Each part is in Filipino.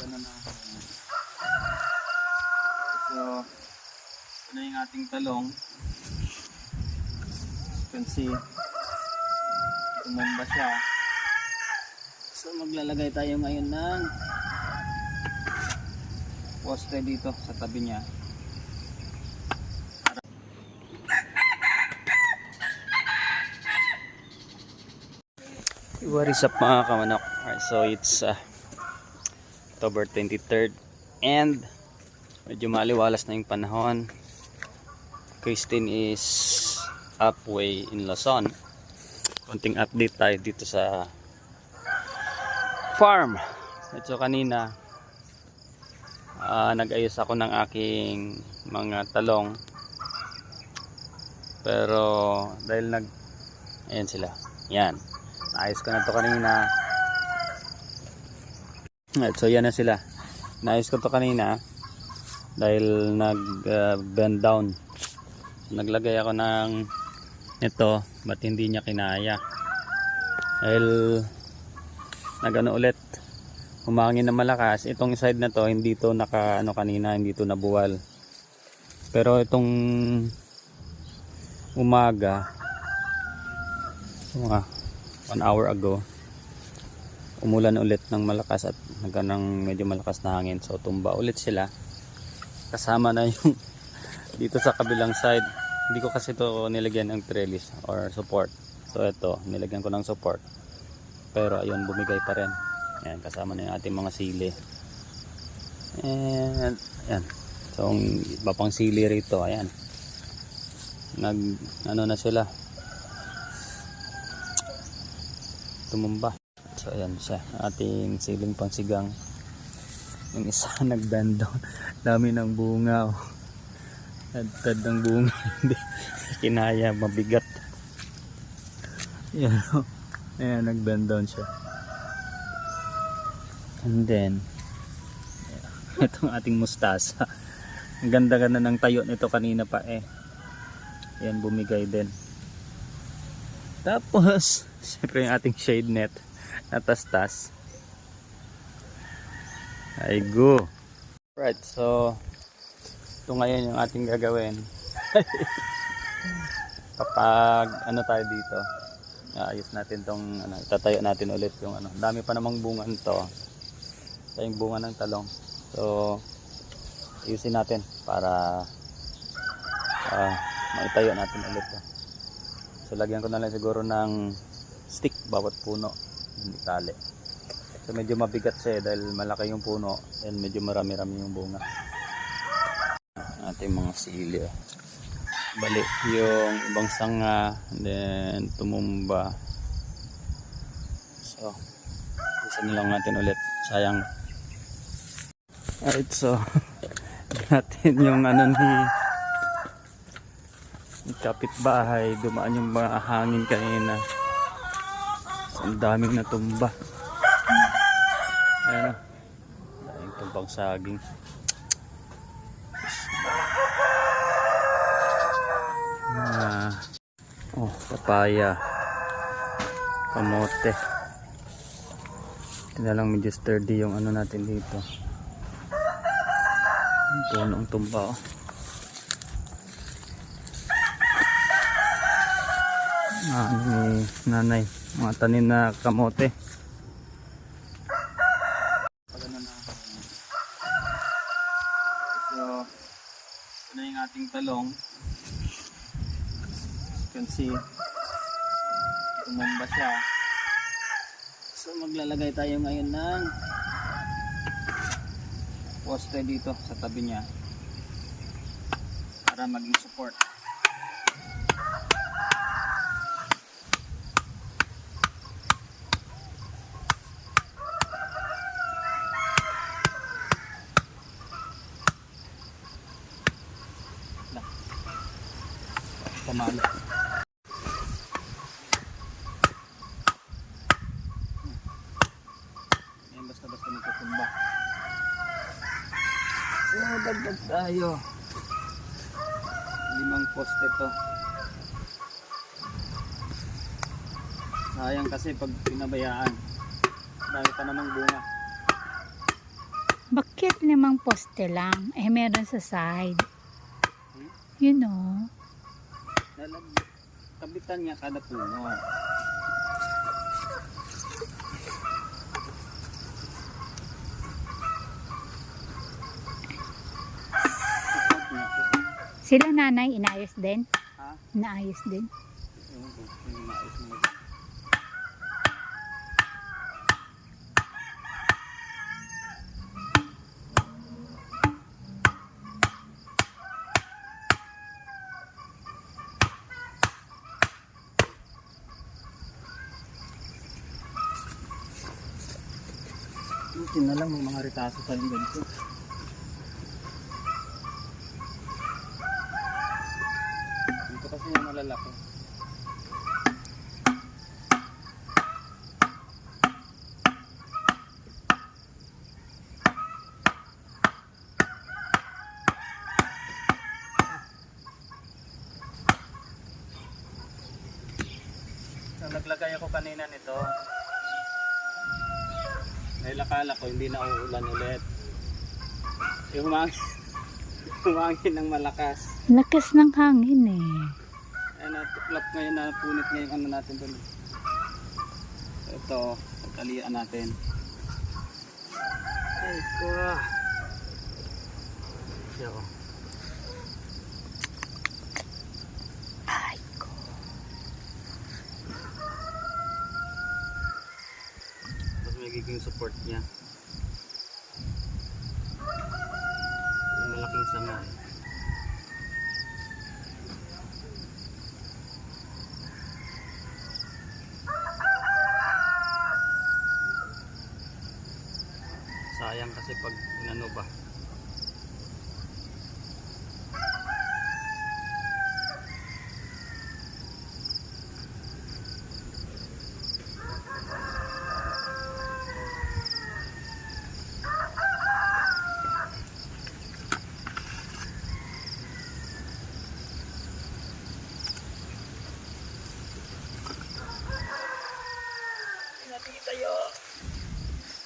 So, ito na yung ating talong. You can see, tumumba siya. So, maglalagay tayo ngayon ng poste dito sa tabi niya. What is up mga kamanok? Alright, so it's October 23rd and medyo maliwalas na yung panahon. Christine is halfway in Luzon. Konting update tayo dito sa farm. Ito kanina nag-ayos ako ng aking mga talong, pero dahil ayan sila, yan, naayos ko na to kanina. So yan na sila, naayos ko to kanina dahil bend down. Naglagay ako ng ito, ba't hindi niya kinaya dahil nagano ulit, humangin na malakas. Itong side na to hindi to kanina, hindi to nabuwal, pero itong umaga, mga 1 hour ago, umulan ulit ng malakas at nagkanang medyo malakas na hangin. So tumba ulit sila, kasama na yung dito sa kabilang side. Hindi ko kasi to nilagyan ng trellis or support, so ito nilagyan ko ng support, pero ayun, bumigay pa rin. Ayan, kasama na yung ating mga sili. And ayan, so ang iba pang sili rito, ayan, ano na sila, tumumba. So ayan siya, ating siling pangsigang. Yung isa nag-bend down, dami ng bunga, oh. Tad ng bunga, hindi kinaya, mabigat. Ayan, oh. Ayan, nag-bend down siya. And then itong ating mustasa, ang ganda-ganda ng tayo nito kanina pa eh. Ayan, bumigay din. Tapos siyempre yung ating shade net natastas. Ay go. Right, so ito ngayon yung ating gagawin. Kapag ano tayo dito, ayos natin tong itatayo natin ulit yung dami pa namang bunga nito, yung bunga ng talong. So ayusin natin para maitayo natin ulit to. So lagyan ko na lang siguro ng stick bawat puno, hindi tali. So medyo mabigat siya dahil malaki yung puno and medyo marami-rami yung bunga. Ating mga sili, bali yung ibang sanga, and then tumumba. So isa na lang natin ulit, sayang. Alright, so natin yung ni kapitbahay, dumaan yung mga hangin kanina. So, ang daming natumba. Ayan, daming tumbang saging. Papaya, kamote. Ito na lang, medyo sturdy yung natin dito. Punong tumba, oh. Ni nanay, mga tanim na kamote. So ito na yung ating talong. You can see, tumumba siya. So maglalagay tayo ngayon ng poste dito sa tabi niya para maging support. Pamalo. Ayan, basta-basta nagtutumba. So dagdag tayo, 5 poste to. Sayang kasi pag pinabayaan, dami pa namang bunga. Bakit limang poste lang? Eh, meron sa side. Hmm? You know. Kabitan niya kada puno. Support niya po. Sila nanay, inayos din? Ha? Inaayos din? Ewan ko, yung mais mo. Buti na lang may mga ritaso pa rin ganito. Dito kasi yung malalaki. So, naglagay ako kanina nito. Dahil akala ko hindi na uulan ulit. Humangin ng malakas. Lakas ng hangin eh. Ay, natuklap ngayon, napunit ngayon ano natin doon. Ito, pagkalian natin. Ay ko. Siya ko. Ay ko. Tapos magiging support niya. Yung malaking sama eh. Sayang kasi pag inano ba.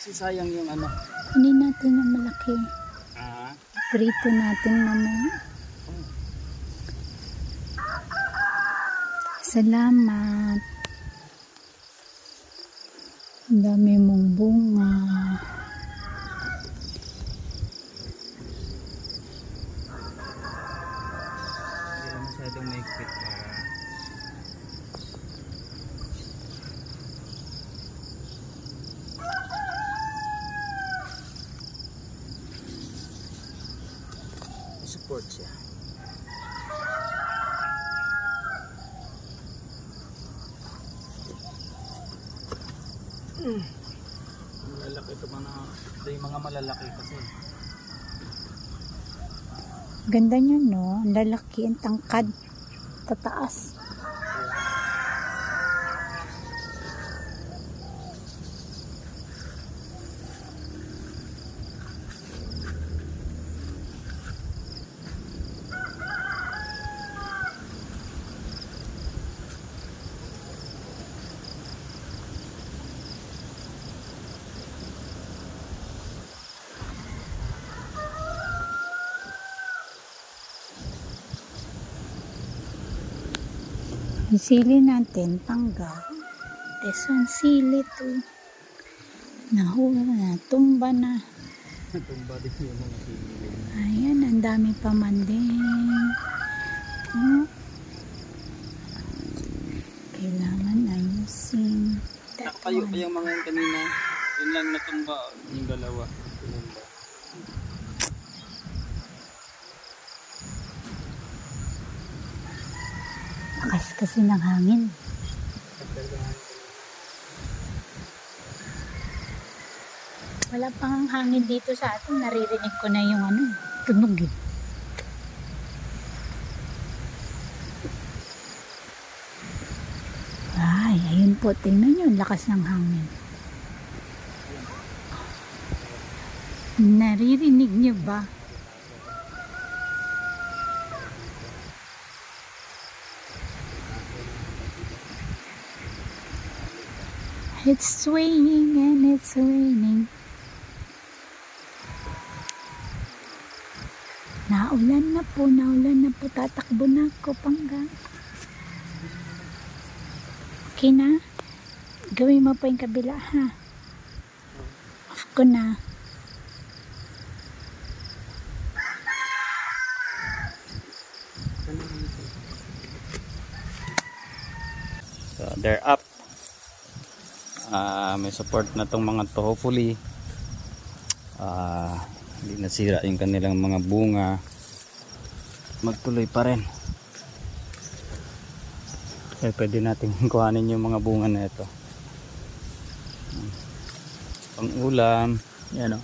Kasi sayang yung ano. Kunin natin yung malaki. Ah. Prito natin mamaya. Salamat. Ang dami mong bunga. Hindi na masyadong maigpit para support siya. Malalaki ito yung mga malalaki kasi. Ganda niya, no? Ang lalaki, ang tangkad. Tataas. Yung sili natin, pangga. Ang sili to. Nahula na, tumba na. Tumba din yung mga sili. Ayan, ang dami pa man din. Oh. Kailangan ayusin. Nakapayo pa yung mga yun kanina. Yun lang natumba. Yung dalawa. Tumba. Lakas kasi ng hangin. Wala pang hangin dito sa atin. Naririnig ko na yung tunog eh. Ay, ayun po. Tingnan nyo. Lakas ng hangin. Naririnig nyo ba? It's swinging and it's raining. Naulan na po. Tatakbo na ako, pangga. Okay na? Gawin mo pa yung kabila, ha? Off ko na. So, they're up. May support na tong mga to, hopefully. Hindi nasira yung kanilang mga bunga. Magtuloy pa rin. Kaya pwede natin kuhanin yung mga bunga na ito. Pang ulam. Yan o.